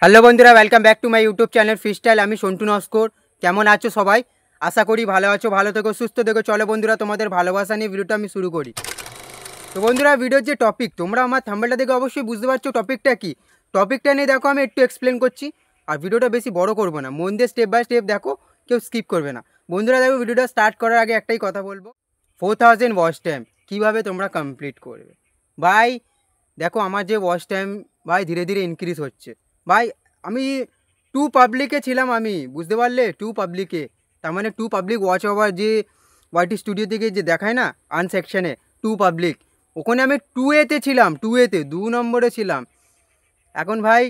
Hello বন্ধুরা, welcome back to my YouTube channel freestyle. আমি সন্টু নস্কর। কেমন আছো সবাই? আশা করি ভালো আছো, ভালো থেকো, সুস্থ থেকো। চলো বন্ধুরা, তোমাদের ভালোবাসা নিয়ে ভিডিওটা আমি শুরু করি। তো বন্ধুরা, ভিডিওর যে টপিক, তোমরা আমার থাম্বনেলটা দেখে অবশ্যই বুঝতে পারছো টপিকটা কি। টপিকটা নিয়ে দেখো আমি একটু এক্সপ্লেন করছি, আর ভিডিওটা বেশি বড় করবো না, মন দিয়ে স্টেপ বাই স্টেপ দেখো, কেউ স্কিপ করবে না। বন্ধুরা দেখো, ভিডিওটা স্টার্ট করার আগে একটাই কথা বলবো, 4000 ওয়াচ টাইম কীভাবে তোমরা কমপ্লিট করবে। ভাই দেখো, আমার যে ওয়াচ টাইম ভাই ধীরে ধীরে ইনক্রিজ হচ্ছে। ভাই আমি 2 পাবলিকে ছিলাম, আমি বুঝতে পারলে 2 পাবলিকে, তার মানে 2 পাবলিক ওয়াচ ওভার যে ওয়াইটি স্টুডিও থেকে যে দেখায় না আনসেকশনে 2 পাবলিক, ওখানে আমি 2A-তে ছিলাম, 2A-তে 2 নম্বরে ছিলাম। এখন ভাই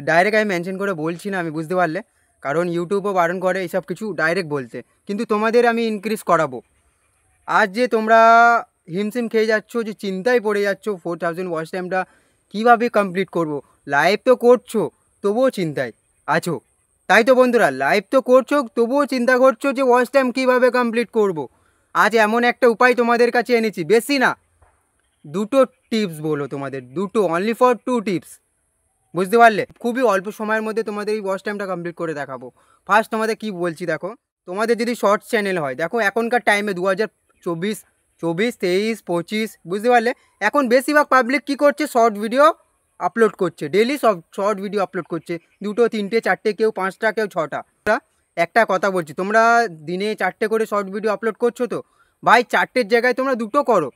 ডাইরেক্ট আমি মেনশন করে বলছি না, আমি বুঝতে পারলে, কারণ ইউটিউবও বারণ করে এইসব কিছু ডাইরেক্ট বলতে, কিন্তু তোমাদের আমি ইনক্রিজ করাবো। আজ যে তোমরা হিমশিম খেয়ে যাচ্ছ, যে চিন্তায় পড়ে যাচ্ছ 4000 ওয়াচ টাইমটা কীভাবে কমপ্লিট করব। লাইভ তো করছো তবুও চিন্তায় আছো, তাই তো বন্ধুরা? লাইভ তো করছো তবুও চিন্তা করছো যে ওয়াচ টাইম কীভাবে কমপ্লিট করব। আজ এমন একটা উপায় তোমাদের কাছে এনেছি, বেশি না, 2টো টিপস বলো তোমাদের, 2টো, অনলি ফর 2 টিপস, বুঝতে পারলে? খুবই অল্প সময়ের মধ্যে তোমাদের এই ওয়াচ টাইমটা কমপ্লিট করে দেখাবো। ফার্স্ট তোমাদের কি বলছি দেখো, তোমাদের যদি শর্টস চ্যানেল হয়, দেখো এখনকার টাইমে 2024, 23, 23, 25, বুঝতে পারলে, এখন বেশিরভাগ পাবলিক কী করছে, শর্ট ভিডিও আপলোড করছে, ডেলি সব শর্ট ভিডিও আপলোড করছে, 2টো 3টে 4টে, কেউ 5টা, কেউ 6টা। একটা কথা বলছি, তোমরা দিনে 4টে করে শর্ট ভিডিও আপলোড করছো তো ভাই, 4টের জায়গায় তোমরা 2টো করো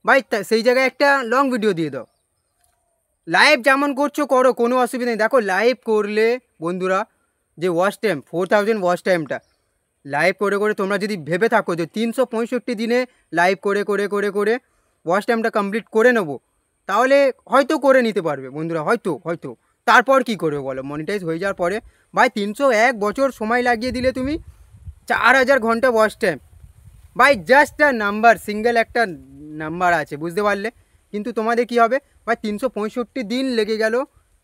ভাই, সেই জায়গায় একটা লং ভিডিও দিয়ে দাও। লাইভ যেমন করছো করো, কোনো অসুবিধা নেই। দেখো লাইভ করলে বন্ধুরা, যে ওয়াচ টাইম 4000 ওয়াচ টাইমটা লাইভ করে করে তোমরা যদি ভেবে থাকো যে 365 দিনে লাইভ করে করে করে করে ওয়াচ টাইমটা কমপ্লিট করে নেবো, তাহলে হয়তো করে নিতে পারবে বন্ধুরা, হয়তো তারপর কি করবে বলো? মনিটাইজ হয়ে যাওয়ার পরে ভাই 301 বছর সময় লাগিয়ে দিলে তুমি 4000 ঘন্টা ওয়াচ টাইম, ভাই জাস্ট নাম্বার, সিঙ্গেল একটা নাম্বার আছে, বুঝতে পারলে? কিন্তু তোমাদের কি হবে ভাই, 365 দিন লেগে গেল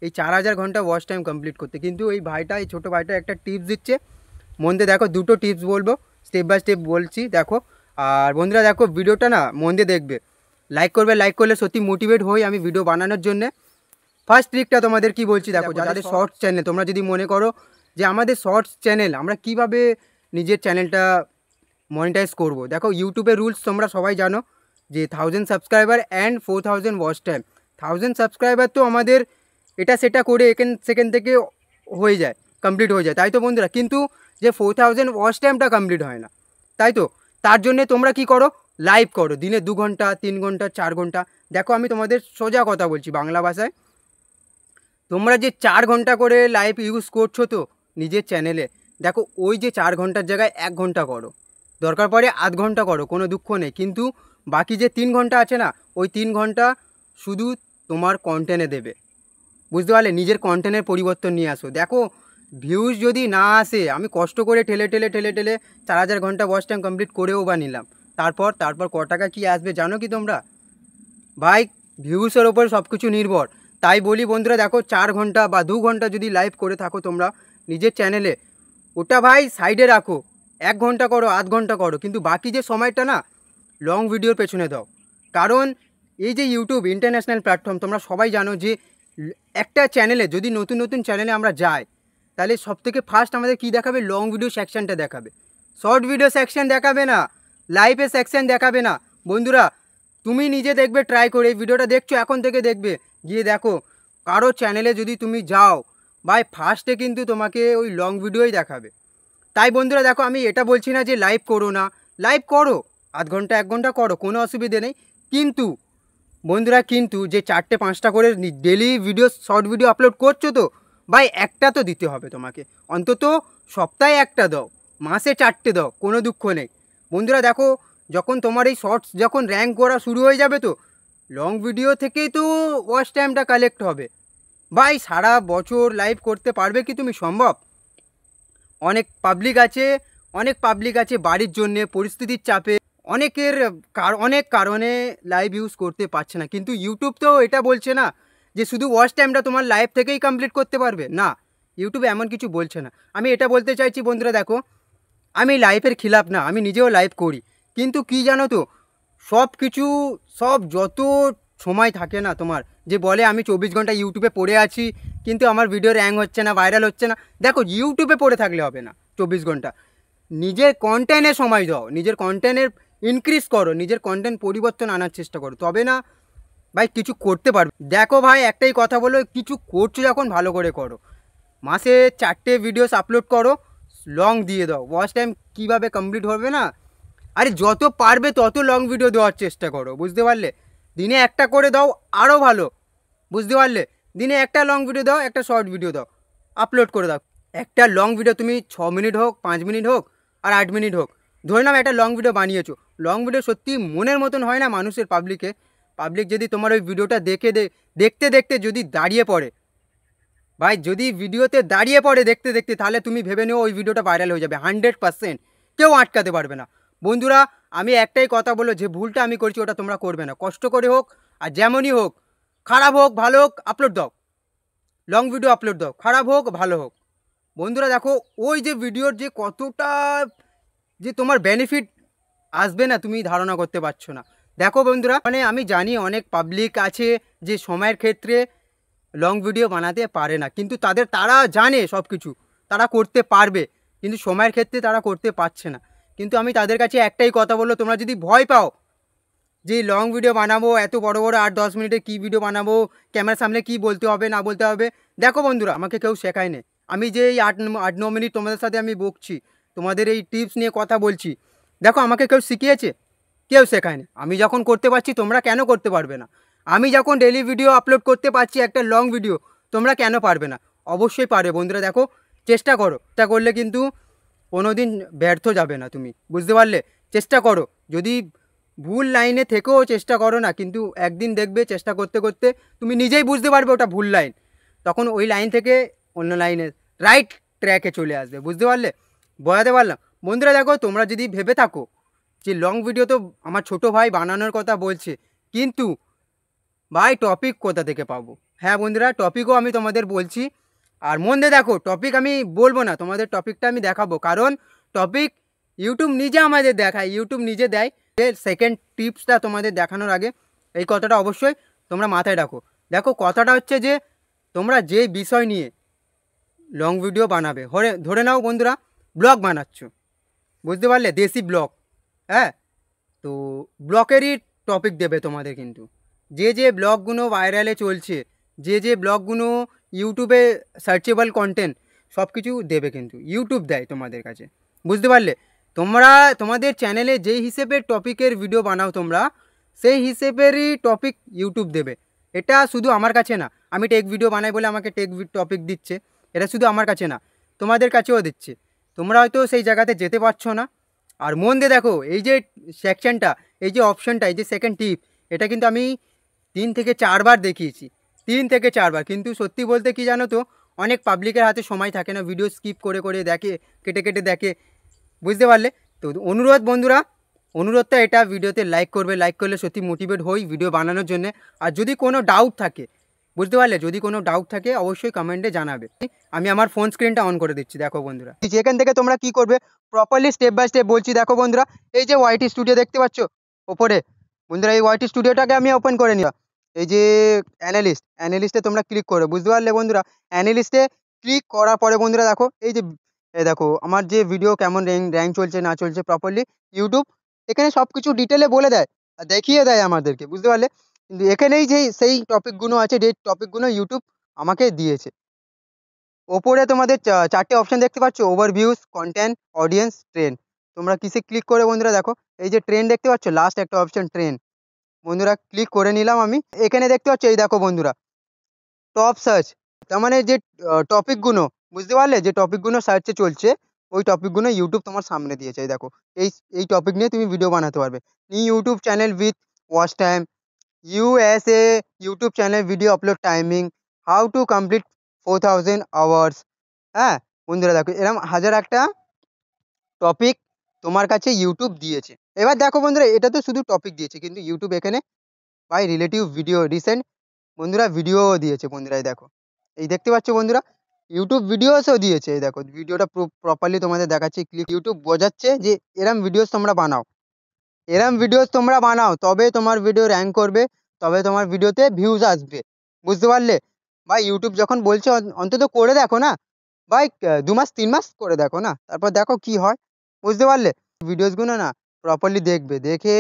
এই 4000 ঘন্টা ওয়াচ টাইম কমপ্লিট করতে। কিন্তু এই ভাইটা, এই ছোটো ভাইটা একটা টিপস দিচ্ছে, মন দিয়ে দেখো, 2টো টিপস বলবো, স্টেপ বাই স্টেপ বলছি দেখো। আর বন্ধুরা দেখো, ভিডিওটা না মন দিয়ে দেখবে, লাইক করবে, লাইক করলে সত্যি মোটিভেট হই আমি ভিডিও বানানোর জন্যে। ফার্স্ট ট্রিকটা তোমাদের কি বলছি দেখো, যাদের শর্টস চ্যানেল, তোমরা যদি মনে করো যে আমাদের শর্টস চ্যানেল, আমরা কিভাবে নিজের চ্যানেলটা মনিটাইজ করব। দেখো ইউটিউবের রুলস তোমরা সবাই জানো, যে 1000 subscriber and 4000 watch time. 1000 subscriber তো আমাদের এটা সেটা করে সেকেন্ড থেকে হয়ে যায়, কমপ্লিট হয়ে যায়, তাই তো বন্ধুরা? কিন্তু যে 4000 ওয়াচ টাইমটা কমপ্লিট হয় না, তাই তো? তার জন্যে তোমরা কি করো, লাইভ করো, দিনে 2 ঘন্টা, 3 ঘন্টা, 4 ঘন্টা। দেখো আমি তোমাদের সোজা কথা বলছি বাংলা ভাষায়, তোমরা যে 4 ঘন্টা করে লাইভ ইউজ করছো তো নিজের চ্যানেলে, দেখো ওই যে 4 ঘন্টার জায়গায় 1 ঘন্টা করো, দরকার পড়ে আধ ঘন্টা করো, কোনো দুঃখ নেই। কিন্তু বাকি যে 3 ঘন্টা আছে না, ওই 3 ঘন্টা শুধু তোমার কন্টেন্টে দেবে, বুঝতে পারলে? নিজের কন্টেন্টের পরিবর্তন নিয়ে আসো। দেখো ভিউজ যদি না আসে, আমি কষ্ট করে ঠেলে ঠেলে ঠেলে ঠেলে 4000 ঘন্টা ওয়াচ টাইম কমপ্লিট করেও বা নিলাম, তারপর ক টাকা কী আসবে জানো কি তোমরা? ভাই ভিউসের ওপর সব কিছু নির্ভর। তাই বলি বন্ধুরা, দেখো 4 ঘন্টা বা 2 ঘন্টা যদি লাইভ করে থাকো তোমরা নিজের চ্যানেলে, ওটা ভাই সাইডে রাখো, 1 ঘন্টা করো, আধ ঘন্টা করো, কিন্তু বাকি যে সময়টা না লং ভিডিওর পেছনে দাও। কারণ এই যে ইউটিউব ইন্টারন্যাশনাল প্ল্যাটফর্ম, তোমরা সবাই জানো যে একটা চ্যানেলে যদি নতুন নতুন চ্যানেলে আমরা যাই, তাহলে সবথেকে ফার্স্ট আমাদের কী দেখাবে, লং ভিডিও সেকশানটা দেখাবে, শর্ট ভিডিও সেকশান দেখাবে না, লাইভের সেকশান দেখাবে না। বন্ধুরা তুমি নিজে দেখবে, ট্রাই করে, এই ভিডিওটা দেখছো এখন থেকে দেখবে, গিয়ে দেখো কারো চ্যানেলে যদি তুমি যাও ভাই, ফার্স্টে কিন্তু তোমাকে ওই লং ভিডিওই দেখাবে। তাই বন্ধুরা দেখো, আমি এটা বলছি না যে লাইভ করো না, লাইভ করো, আধ ঘন্টা 1 ঘন্টা করো, কোনো অসুবিধে নেই। কিন্তু বন্ধুরা, কিন্তু যে 4টে 5টা করে daily video, short video upload করছো তো ভাই, একটা তো দিতে হবে তোমাকে, অন্তত সপ্তাহে একটা দাও, মাসে 4টে দাও, কোনো দুঃখ নেই। বন্ধুরা দেখো, যখন তোমার এই শর্টস যখন র্যাঙ্ক করা শুরু হয়ে যাবে, তো লং ভিডিও থেকেই তো ওয়াচ টাইমটা কালেক্ট হবে। ভাই সারা বছর লাইভ করতে পারবে কি তুমি? সম্ভব? অনেক পাবলিক আছে বাড়ির জন্যে, পরিস্থিতির চাপে, অনেক কারণে লাইভ ইউজ করতে পারছে না। কিন্তু ইউটিউব তো এটা বলছে না যে শুধু ওয়াচ টাইমটা তোমার লাইভ থেকেই কমপ্লিট করতে পারবে, না, ইউটিউব এমন কিছু বলছে না। আমি এটা বলতে চাইছি বন্ধুরা, দেখো আমি লাইভের খিলাফ না, আমি নিজেও লাইভ করি, কিন্তু কি জানো তো, সব যত সময় থাকে না তোমার, যে বলে আমি 24 ঘন্টা ইউটিউবে পড়ে আছি কিন্তু আমার ভিডিও র্যাঙ্ক হচ্ছে না, ভাইরাল হচ্ছে না। দেখো, ইউটিউবে পড়ে থাকলে হবে না 24 ঘন্টা। নিজের কন্টেন্টে সময় দাও, নিজের কন্টেন্টের ইনক্রিজ করো, নিজের কন্টেন্ট পরিবর্তন আনার চেষ্টা করো, তবে না ভাই কিছু করতে পারবে। দেখো ভাই, একটাই কথা বলো, কিছু করছো যখন ভালো করে করো। মাসে 4টে ভিডিওস আপলোড করো, লং দিয়ে দাও। ওয়াচ টাইম কীভাবে কমপ্লিট হবে না, আরে যত পারবে তত লং ভিডিও দেওয়ার চেষ্টা করো, বুঝতে পারলে? দিনে একটা করে দাও, আরও ভালো, বুঝতে পারলে? দিনে একটা লং ভিডিও দাও, একটা শর্ট ভিডিও দাও, আপলোড করে দাও। একটা লং ভিডিও তুমি 6 মিনিট হোক, 5 মিনিট হোক, আর 8 মিনিট হোক, ধরে নাও একটা লং ভিডিও বানিয়েছো। লং ভিডিও সত্যি মনের মতন হয় না মানুষের, পাবলিক যদি তোমার ওই ভিডিওটা দেখতে দেখতে যদি দাঁড়িয়ে পড়ে, ভাই যদি ভিডিওতে দাঁড়িয়ে পড়ে দেখতে দেখতে, তাহলে তুমি ভেবে নিও ওই ভিডিওটা ভাইরাল হয়ে যাবে 100%। কেউ আটকাতে পারবে না। বন্ধুরা, আমি একটাই কথা বলো, যে ভুলটা আমি করছি ওটা তোমরা করবে না। কষ্ট করে হোক আর যেমনই হোক, খারাপ হোক ভালো হোক, আপলোড দাও, লং ভিডিও আপলোড দাও, খারাপ হোক ভালো হোক। বন্ধুরা দেখো, ওই যে ভিডিওর যে কতটা যে তোমার বেনিফিট আসবে না, তুমি ধারণা করতে পারছো না। দেখো বন্ধুরা, মানে আমি জানি অনেক পাবলিক আছে যে সময়ের ক্ষেত্রে লং ভিডিও বানাতে পারে না, কিন্তু তারা জানে সব কিছু, তারা করতে পারবে, কিন্তু সময়ের ক্ষেত্রে তারা করতে পারছে না। কিন্তু আমি তাদের কাছে একটাই কথা বলবো, তোমরা যদি ভয় পাও যে লং ভিডিও বানাবো, এত বড় বড় 8-10 মিনিটের কী ভিডিও বানাবো, ক্যামেরার সামনে কী বলতে হবে না বলতে হবে, দেখো বন্ধুরা, আমাকে কেউ শেখায়নি। আমি যে এই 8-9 মিনিট তোমাদের সাথে আমি বকছি, তোমাদের এই টিপস নিয়ে কথা বলছি, দেখো আমাকে কেউ শিখিয়েছে? কেউ শেখায়নি। আমি যখন করতে পারছি, তোমরা কেন করতে পারবে না? আমি যখন ডেইলি ভিডিও আপলোড করতে পারছি, একটা লং ভিডিও, তোমরা কেন পারবে না? অবশ্যই পারবে বন্ধুরা। দেখো, চেষ্টা করো, চেষ্টা করলে কিন্তু কোনো দিন ব্যর্থ যাবে না তুমি, বুঝতে পারলে? চেষ্টা করো, যদি ভুল লাইনে থেকেও চেষ্টা করো না, কিন্তু একদিন দেখবে চেষ্টা করতে করতে তুমি নিজেই বুঝতে পারবে ওটা ভুল লাইন, তখন ওই লাইন থেকে অন্য লাইনে রাইট ট্র্যাকে চলে আসবে, বুঝতে পারলে? বোঝাতে পারলাম? বন্ধুরা দেখো, তোমরা যদি ভেবে থাকো যে লং ভিডিও তো আমার ছোটো ভাই বানানোর কথা বলছে, কিন্তু ভাই টপিক কোথা থেকে পাবো? হ্যাঁ বন্ধুরা, টপিকও আমি তোমাদের বলছি, আর মন দিয়ে দেখো, টপিক আমি বলবো না, তোমাদের টপিকটা আমি দেখাবো, কারণ টপিক ইউটিউব নিজে আমাদের দেখায়, ইউটিউব নিজে দেয়। সেকেন্ড টিপসটা তোমাদের দেখানোর আগে এই কথাটা অবশ্যই তোমরা মাথায় রাখো। দেখো, কথাটা হচ্ছে যে তোমরা যে বিষয় নিয়ে লং ভিডিও বানাবে, ধরে নাও বন্ধুরা ব্লগ বানাচ্ছ, বুঝতে পারলে? দেশি ব্লগ, হ্যাঁ, তো ব্লগেরই টপিক দেবে তোমাদের, কিন্তু যে ব্লগগুলো ভাইরালে চলছে, যে ব্লগগুলো ইউটিউবে সার্চেবল কন্টেন্ট, সব কিছু দেবে, কিন্তু ইউটিউব দেয় তোমাদের কাছে, বুঝতে পারলে? তোমরা তোমাদের চ্যানেলে যেই হিসেবে টপিকের ভিডিও বানাও তোমরা, সেই হিসেবেরই টপিক ইউটিউব দেবে। এটা শুধু আমার কাছে না, আমি টেক ভিডিও বানাই বলে আমাকে টেক টপিক দিচ্ছে, এটা শুধু আমার কাছে না, তোমাদের কাছেও দিচ্ছে। তোমরা হয়তো সেই জায়গাতে যেতে পারছো না। আর মন দিয়ে দেখো, এই যে সেকশনটা, এই যে অপশনটা, এই যে সেকেন্ড টিপ, এটা কিন্তু আমি 3 থেকে 4 বার দেখিয়েছি, 3 থেকে 4 বার। কিন্তু সত্যি বলতে কি জানো তো, অনেক পাবলিকের হাতে সময় থাকে না, ভিডিও স্কিপ করে করে দেখে, কেটে কেটে দেখে, বুঝতে পারলে? তো অনুরোধ বন্ধুরা, অনুরোধটা এটা, ভিডিওতে লাইক করবে, লাইক করলে সত্যি মোটিভেট হই ভিডিও বানানোর জন্য। আর যদি কোনো ডাউট থাকে, বুঝতে পারলে, যদি কোনো ডাউট থাকে অবশ্যই কমেন্টে জানাবে। আমি আমার ফোন স্ক্রিনটা অন করে দিচ্ছি, দেখো বন্ধুরা। এখান থেকে তোমরা কি করবে প্রপারলি স্টেপ বাই স্টেপ বলছি, দেখো বন্ধুরা। এই যে ওয়াইটি স্টুডিও দেখতে পাচ্ছ ওপরে, বন্ধুরা এই ওয়াইটি স্টুডিওটাকে আমি ওপেন করে নিলাম। এই যে অ্যানালিস্টে তোমরা ক্লিক করো, বুঝতে পারলে বন্ধুরা? অ্যানালিস্টে ক্লিক করার পরে বন্ধুরা দেখো, এই দেখো আমার যে ভিডিও কেমন র্যাঙ্ক চলছে না চলছে প্রপারলি, ইউটিউব এখানে সব কিছু ডিটেলে বলে দেয়, দেখিয়ে দেয় আমাদেরকে, বুঝতে পারলে? কিন্তু এখানেই যে সেই টপিকগুলো আছে, যে টপিকগুলো ইউটিউব আমাকে দিয়েছে, ওপরে তোমাদের 4টে অপশন দেখতে পাচ্ছ, ওভারভিউজ, কন্টেন্ট, অডিয়েন্স, ট্রেন্ড। তোমরা কিসে ক্লিক করে বন্ধুরা দেখো, এই যে ট্রেন্ড দেখতে পাচ্ছ, লাস্ট একটা অপশন ট্রেন্ড, বন্ধুরা ক্লিক করে নিলাম আমি। এখানে দেখতে পাচ্ছ, এই দেখো বন্ধুরা টপ সার্চ, তার মানে যে টপিকগুলো, বুঝতে পারলে, যে টপিকগুলো সার্চে চলছে, ওই টপিকগুলো ইউটিউব তোমার সামনে দিয়েছে। এই দেখো, এই এই টপিক নিয়ে তুমি ভিডিও বানাতে পারবে। New YouTube channel with watch time, USA YouTube channel video upload timing, how to complete 4000 hours. হ্যাঁ বন্ধুরা দেখো, এরকম হাজার একটা টপিক তোমার কাছে ইউটিউব দিয়েছে। এবার দেখো বন্ধুরা, এটা তো শুধু টপিক দিয়েছে, কিন্তু ইউটিউব এখানে বাই রিলেটিভ ভিডিও রিসেন্ট বন্ধুরা ভিডিও দিয়েছে। বন্ধুরা এই দেখো, এই দেখতে পাচ্ছ বন্ধুরা, ইউটিউব ভিডিওসও দিয়েছে। এই দেখো ভিডিওটা প্রপারলি তোমাদের দেখাচ্ছি, ক্লিক ইউটিউব বোঝাচ্ছে যে এরম ভিডিওস তোমরা বানাও, তবে তোমার ভিডিও র্যাঙ্ক করবে, তবে তোমার ভিডিওতে ভিউজ আসবে, বুঝতে পারলে? ভাই ইউটিউব যখন বলছে অন্তত করে দেখো না ভাই, 2 মাস 3 মাস করে দেখো না, তারপর দেখো কি হয়, বুঝতে পারলে? ভিডিওসগুলো না প্রপারলি দেখবে, দেখে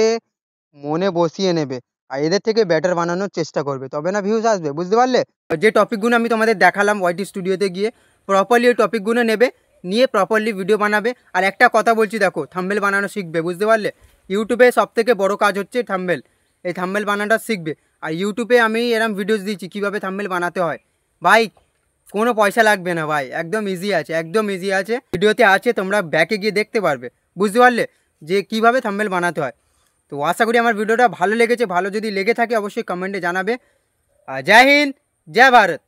মনে বসিয়ে নেবে, আর এদের থেকে বেটার বানানোর চেষ্টা করবে, তবে না ভিউজ আসবে, বুঝতে পারলে? যে টপিকগুলো আমি তোমাদের দেখালাম ওয়াইটি স্টুডিওতে গিয়ে প্রপারলি ওই টপিকগুলো নেবে, নিয়ে প্রপারলি ভিডিও বানাবে। আর একটা কথা বলছি, দেখো থাম্বনেল বানানো শিখবে, বুঝতে পারলে? ইউটিউবে সবথেকে বড় কাজ হচ্ছে থাম্বনেল, এই থাম্বনেল বানানোটা শিখবে। আর ইউটিউবে আমি এরম ভিডিওস দিচ্ছি কীভাবে থাম্বনেল বানাতে হয়, ভাই কোনো পয়সা লাগবে না ভাই, একদম ইজি আছে, একদম ইজি আছে, ভিডিওতে আছে, তোমরা ব্যাকে গিয়ে দেখতে পারবে, বুঝতে পারলে, যে কীভাবে থাম্বনেল বানাতে হয়। তো আশা করি আমার ভিডিওটা ভালো লেগেছে, ভালো যদি লেগে থাকে অবশ্যই কমেন্টে জানাবে। আর জয় হিন্দ, জয় ভারত।